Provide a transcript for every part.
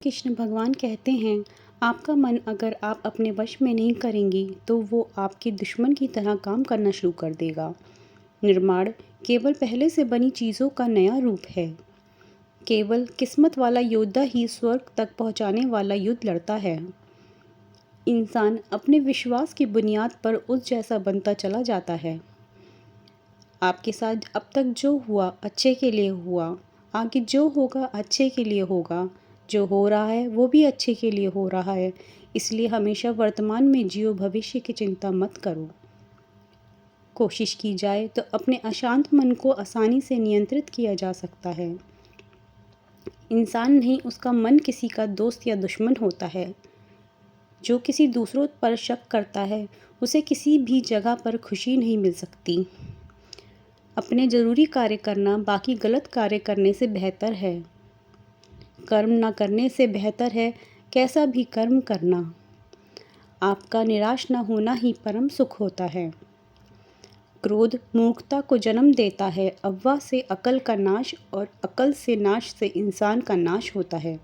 कृष्ण भगवान कहते हैं, आपका मन अगर आप अपने वश में नहीं करेंगी तो वो आपके दुश्मन की तरह काम करना शुरू कर देगा। निर्माण केवल पहले से बनी चीज़ों का नया रूप है। केवल किस्मत वाला योद्धा ही स्वर्ग तक पहुंचाने वाला युद्ध लड़ता है। इंसान अपने विश्वास की बुनियाद पर उस जैसा बनता चला जाता है। आपके साथ अब तक जो हुआ अच्छे के लिए हुआ, आगे जो होगा अच्छे के लिए होगा, जो हो रहा है वो भी अच्छे के लिए हो रहा है। इसलिए हमेशा वर्तमान में जियो, भविष्य की चिंता मत करो। कोशिश की जाए तो अपने अशांत मन को आसानी से नियंत्रित किया जा सकता है। इंसान नहीं, उसका मन किसी का दोस्त या दुश्मन होता है। जो किसी दूसरों पर शक करता है उसे किसी भी जगह पर खुशी नहीं मिल सकती। अपने ज़रूरी कार्य करना बाकी गलत कार्य करने से बेहतर है। कर्म न करने से बेहतर है कैसा भी कर्म करना। आपका निराश न होना ही परम सुख होता है। क्रोध मूर्खता को जन्म देता है। अव्वा से अकल का नाश और अकल से नाश से इंसान का नाश होता है।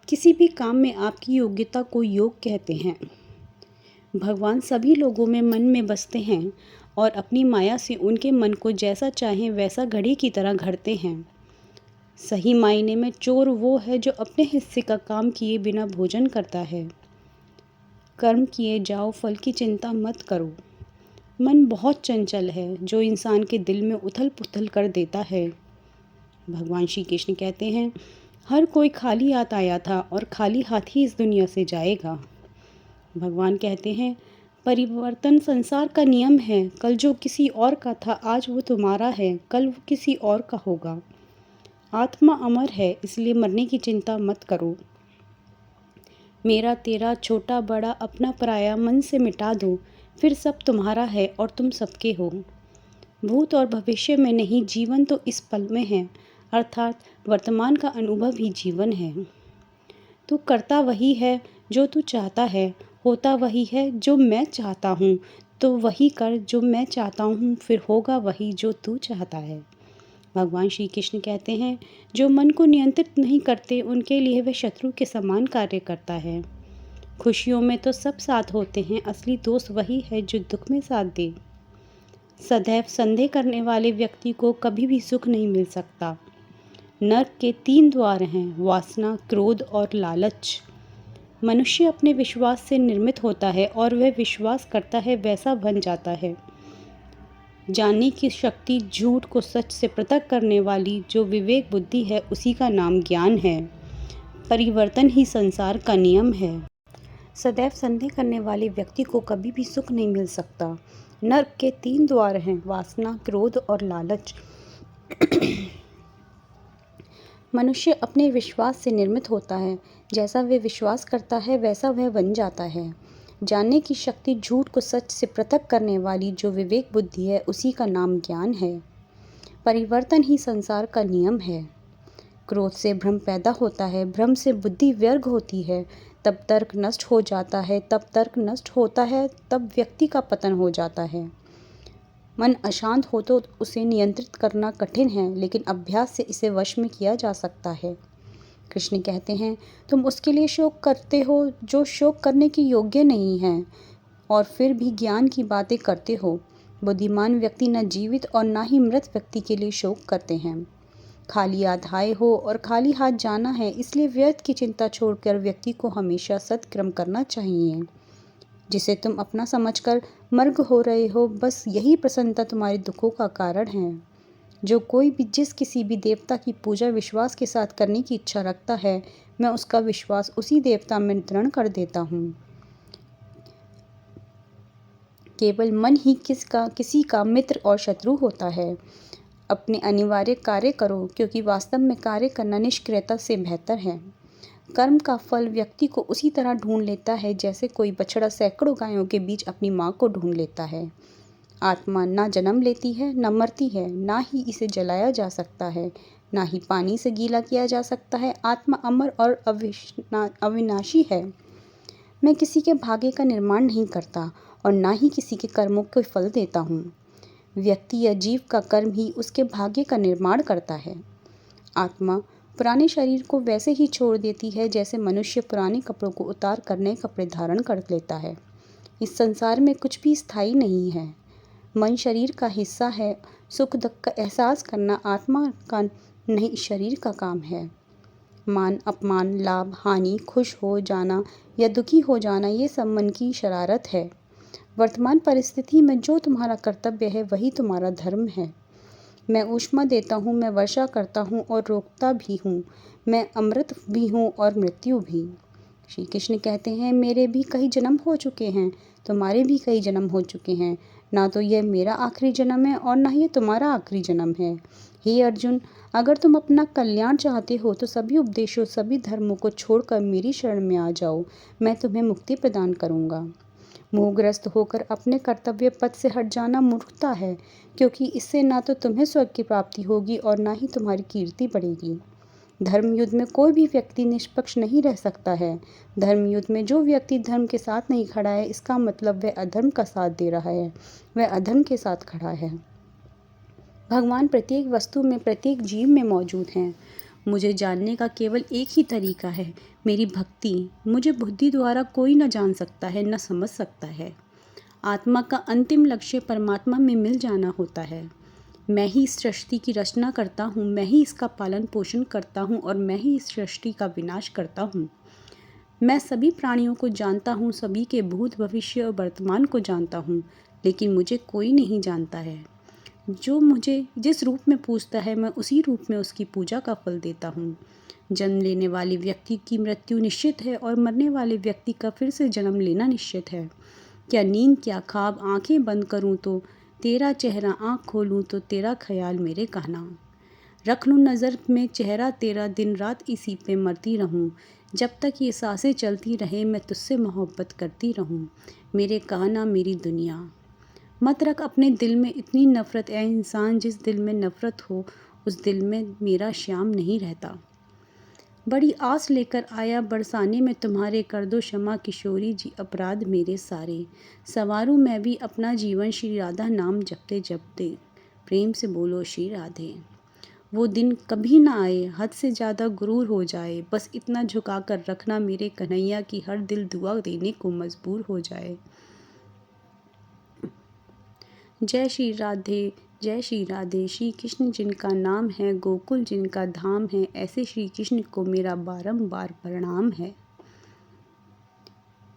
किसी भी काम में आपकी योग्यता को योग कहते हैं। भगवान सभी लोगों में मन में बसते हैं और अपनी माया से उनके मन को जैसा चाहें वैसा घड़ी की तरह घड़ते हैं। सही मायने में चोर वो है जो अपने हिस्से का काम किए बिना भोजन करता है। कर्म किए जाओ, फल की चिंता मत करो। मन बहुत चंचल है जो इंसान के दिल में उथल पुथल कर देता है। भगवान श्री कृष्ण कहते हैं, हर कोई खाली हाथ आया था और खाली हाथ ही इस दुनिया से जाएगा। भगवान कहते हैं, परिवर्तन संसार का नियम है। कल जो किसी और का था आज वो तुम्हारा है, कल वो किसी और का होगा। आत्मा अमर है, इसलिए मरने की चिंता मत करो। मेरा तेरा छोटा बड़ा अपना पराया मन से मिटा दो, फिर सब तुम्हारा है और तुम सबके हो। भूत और भविष्य में नहीं, जीवन तो इस पल में है, अर्थात वर्तमान का अनुभव ही जीवन है। तू करता वही है जो तू चाहता है, होता वही है जो मैं चाहता हूँ। तो वही कर जो मैं चाहता हूँ, फिर होगा वही जो तू चाहता है। भगवान श्री कृष्ण कहते हैं, जो मन को नियंत्रित नहीं करते उनके लिए वह शत्रु के समान कार्य करता है। खुशियों में तो सब साथ होते हैं, असली दोस्त वही है जो दुख में साथ दे। सदैव संदेह करने वाले व्यक्ति को कभी भी सुख नहीं मिल सकता। नरक के 3 द्वार हैं, वासना, क्रोध और लालच। मनुष्य अपने विश्वास से निर्मित होता है और वह विश्वास करता है वैसा बन जाता है। जानने की शक्ति झूठ को सच से पृथक करने वाली जो विवेक बुद्धि है उसी का नाम ज्ञान है। परिवर्तन ही संसार का नियम है। सदैव संदेह करने वाले व्यक्ति को कभी भी सुख नहीं मिल सकता। नरक के 3 द्वार हैं, वासना, क्रोध और लालच। मनुष्य अपने विश्वास से निर्मित होता है। जैसा वह विश्वास करता है वैसा वह बन जाता है। जानने की शक्ति झूठ को सच से पृथक करने वाली जो विवेक बुद्धि है उसी का नाम ज्ञान है। परिवर्तन ही संसार का नियम है। क्रोध से भ्रम पैदा होता है, भ्रम से बुद्धि व्यर्थ होती है, तब तर्क नष्ट हो जाता है, तब तर्क नष्ट होता है, तब व्यक्ति का पतन हो जाता है। मन अशांत हो तो उसे नियंत्रित करना कठिन है, लेकिन अभ्यास से इसे वश में किया जा सकता है। कृष्ण कहते हैं, तुम उसके लिए शोक करते हो जो शोक करने के योग्य नहीं है और फिर भी ज्ञान की बातें करते हो। बुद्धिमान व्यक्ति न जीवित और न ही मृत व्यक्ति के लिए शोक करते हैं। खाली हाथ आए हो और खाली हाथ जाना है, इसलिए व्यर्थ की चिंता छोड़कर व्यक्ति को हमेशा सत्कर्म करना चाहिए। जिसे तुम अपना समझकर मर्ग हो रहे हो, बस यही प्रसन्नता तुम्हारे दुखों का कारण है। जो कोई भी जिस किसी भी देवता की पूजा विश्वास के साथ करने की इच्छा रखता है, मैं उसका विश्वास उसी देवता में दृढ़ कर देता हूँ। केवल मन ही किसी का मित्र और शत्रु होता है। अपने अनिवार्य कार्य करो, क्योंकि वास्तव में कार्य करना निष्क्रियता से बेहतर है। कर्म का फल व्यक्ति को उसी तरह ढूंढ लेता है जैसे कोई बछड़ा सैकड़ों गायों के बीच अपनी माँ को ढूंढ लेता है। आत्मा ना जन्म लेती है, ना मरती है, ना ही इसे जलाया जा सकता है, ना ही पानी से गीला किया जा सकता है। आत्मा अमर और अविनाशी है। मैं किसी के भाग्य का निर्माण नहीं करता और ना ही किसी के कर्मों को फल देता हूँ। व्यक्ति या जीव का कर्म ही उसके भाग्य का निर्माण करता है। आत्मा पुराने शरीर को वैसे ही छोड़ देती है जैसे मनुष्य पुराने कपड़ों को उतार कर नए कपड़े धारण कर लेता है। इस संसार में कुछ भी स्थायी नहीं है। मन शरीर का हिस्सा है। सुख दुख का एहसास करना आत्मा का नहीं, शरीर का काम है। मान अपमान, लाभ हानि, खुश हो जाना या दुखी हो जाना, ये सब मन की शरारत है। वर्तमान परिस्थिति में जो तुम्हारा कर्तव्य है वही तुम्हारा धर्म है। मैं ऊष्मा देता हूँ, मैं वर्षा करता हूँ और रोकता भी हूँ। मैं अमृत भी हूँ और मृत्यु भी। श्री कृष्ण कहते हैं, मेरे भी कई जन्म हो चुके हैं, तुम्हारे भी कई जन्म हो चुके हैं। ना तो यह मेरा आखिरी जन्म है और ना ही तुम्हारा आखिरी जन्म है। हे अर्जुन, अगर तुम अपना कल्याण चाहते हो तो सभी उपदेशों, सभी धर्मों को छोड़कर मेरी शरण में आ जाओ। मैं तुम्हें मुक्ति प्रदान करूँगा। मोहग्रस्त होकर अपने कर्तव्य पथ से हट जाना मूर्खता है, क्योंकि इससे ना तो तुम्हें स्वर्ग की प्राप्ति होगी और ना ही तुम्हारी कीर्ति बढ़ेगी। धर्म युद्ध में कोई भी व्यक्ति निष्पक्ष नहीं रह सकता है। धर्म युद्ध में जो व्यक्ति धर्म के साथ नहीं खड़ा है, इसका मतलब वह अधर्म का साथ दे रहा है, वह अधर्म के साथ खड़ा है। भगवान प्रत्येक वस्तु में, प्रत्येक जीव में मौजूद हैं। मुझे जानने का केवल एक ही तरीका है, मेरी भक्ति। मुझे बुद्धि द्वारा कोई न जान सकता है, न समझ सकता है। आत्मा का अंतिम लक्ष्य परमात्मा में मिल जाना होता है। मैं ही इस सृष्टि की रचना करता हूँ, मैं ही इसका पालन पोषण करता हूँ और मैं ही इस सृष्टि का विनाश करता हूँ। मैं सभी प्राणियों को जानता हूँ, सभी के भूत, भविष्य और वर्तमान को जानता हूँ, लेकिन मुझे कोई नहीं जानता है। जो मुझे जिस रूप में पूजता है, मैं उसी रूप में उसकी पूजा का फल देता हूँ। जन्म लेने वाले व्यक्ति की मृत्यु निश्चित है और मरने वाले व्यक्ति का फिर से जन्म लेना निश्चित है। क्या नींद, क्या ख्वाब, आंखें बंद करूँ तो तेरा चेहरा, आँख खोलूँ तो तेरा ख्याल मेरे कहना। रख लूँ नज़र में चेहरा तेरा, दिन रात इसी पे मरती रहूँ। जब तक ये सांसें चलती रहे, मैं तुझसे मोहब्बत करती रहूँ। मेरे कहना मेरी दुनिया। मत रख अपने दिल में इतनी नफ़रत, ऐ इंसान, जिस दिल में नफ़रत हो उस दिल में मेरा श्याम नहीं रहता। बड़ी आस लेकर आया बरसाने में तुम्हारे, कर दो क्षमा किशोरी जी अपराध मेरे सारे। संवारूं मैं भी अपना जीवन, श्री राधा नाम जपते जपते। प्रेम से बोलो श्री राधे। वो दिन कभी ना आए, हद से ज़्यादा गुरूर हो जाए, बस इतना झुका कर रखना मेरे कन्हैया की हर दिल दुआ देने को मजबूर हो जाए। जय श्री राधे, जय श्री राधे। श्री कृष्ण जिनका नाम है, गोकुल जिनका धाम है, ऐसे श्री कृष्ण को मेरा बारंबार प्रणाम है।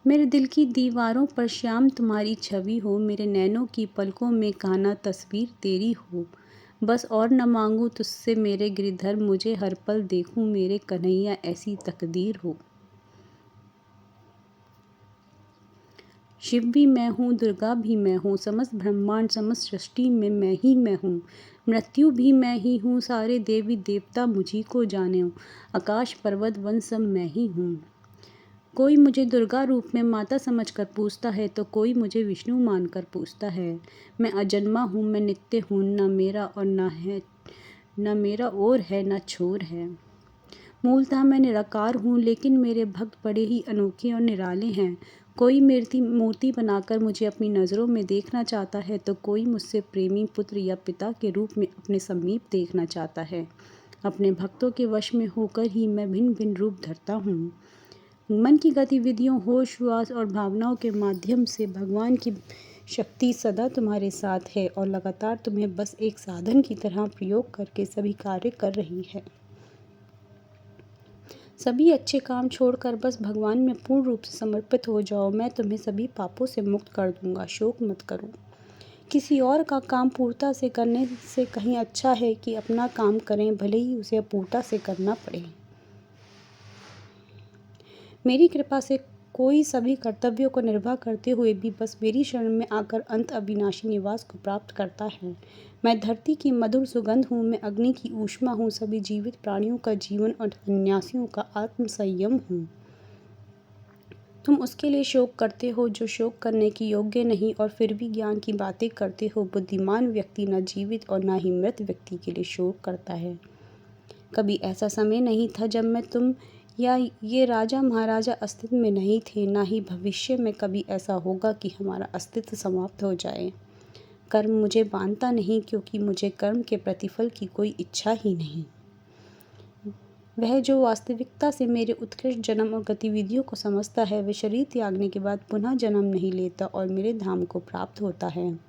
मेरे दिल की दीवारों पर श्याम तुम्हारी छवि हो, मेरे नैनों की पलकों में कान्हा तस्वीर तेरी हो। बस और न मांगूं तुझसे मेरे गिरधर, मुझे हर पल देखूं मेरे कन्हैया ऐसी तकदीर हो। शिव भी मैं हूँ, दुर्गा भी मैं हूँ, समस्त ब्रह्मांड समस्त सृष्टि में मैं ही मैं हूँ। मृत्यु भी मैं ही हूँ, सारे देवी देवता मुझी को जाने। आकाश पर्वत वन सब मैं ही हूँ। कोई मुझे दुर्गा रूप में माता समझकर पूछता है तो कोई मुझे विष्णु मानकर पूछता है। मैं अजन्मा हूँ, मैं नित्य हूँ, न मेरा और न मेरा और है, न छोर है। मूलतः मैं निराकार हूँ, लेकिन मेरे भक्त बड़े ही अनोखे और निराले हैं। कोई मूर्ति बनाकर मुझे अपनी नज़रों में देखना चाहता है तो कोई मुझसे प्रेमी पुत्र या पिता के रूप में अपने समीप देखना चाहता है। अपने भक्तों के वश में होकर ही मैं भिन्न भिन्न रूप धरता हूँ। मन की गतिविधियों, होश, श्वास और भावनाओं के माध्यम से भगवान की शक्ति सदा तुम्हारे साथ है और लगातार तुम्हें बस एक साधन की तरह प्रयोग करके सभी कार्य कर रही है। सभी अच्छे काम छोड़कर बस भगवान में पूर्ण रूप से समर्पित हो जाओ, मैं तुम्हें सभी पापों से मुक्त कर दूंगा। शोक मत करो। किसी और का काम पूर्णता से करने से कहीं अच्छा है कि अपना काम करें, भले ही उसे अपूर्णता से करना पड़े। मेरी कृपा से कोई सभी कर्तव्यों को निर्वाह करते हुए भी बस मेरी शरण में आकर अंत अविनाशी निवास को प्राप्त करता है। मैं धरती की मधुर सुगंध हूँ, मैं अग्नि की ऊष्मा हूँ, सभी जीवित प्राणियों का जीवन और सन्यासियों का आत्म संयम हूँ। तुम उसके लिए शोक करते हो जो शोक करने की योग्य नहीं, और फिर भी ज्ञान की बातें करते हो। बुद्धिमान व्यक्ति न जीवित और न ही मृत व्यक्ति के लिए शोक करता है। कभी ऐसा समय नहीं था जब मैं तुम या ये राजा महाराजा अस्तित्व में नहीं थे, ना ही भविष्य में कभी ऐसा होगा कि हमारा अस्तित्व समाप्त हो जाए। कर्म मुझे बांधता नहीं, क्योंकि मुझे कर्म के प्रतिफल की कोई इच्छा ही नहीं। वह जो वास्तविकता से मेरे उत्कृष्ट जन्म और गतिविधियों को समझता है, वह शरीर त्यागने के बाद पुनः जन्म नहीं लेता और मेरे धाम को प्राप्त होता है।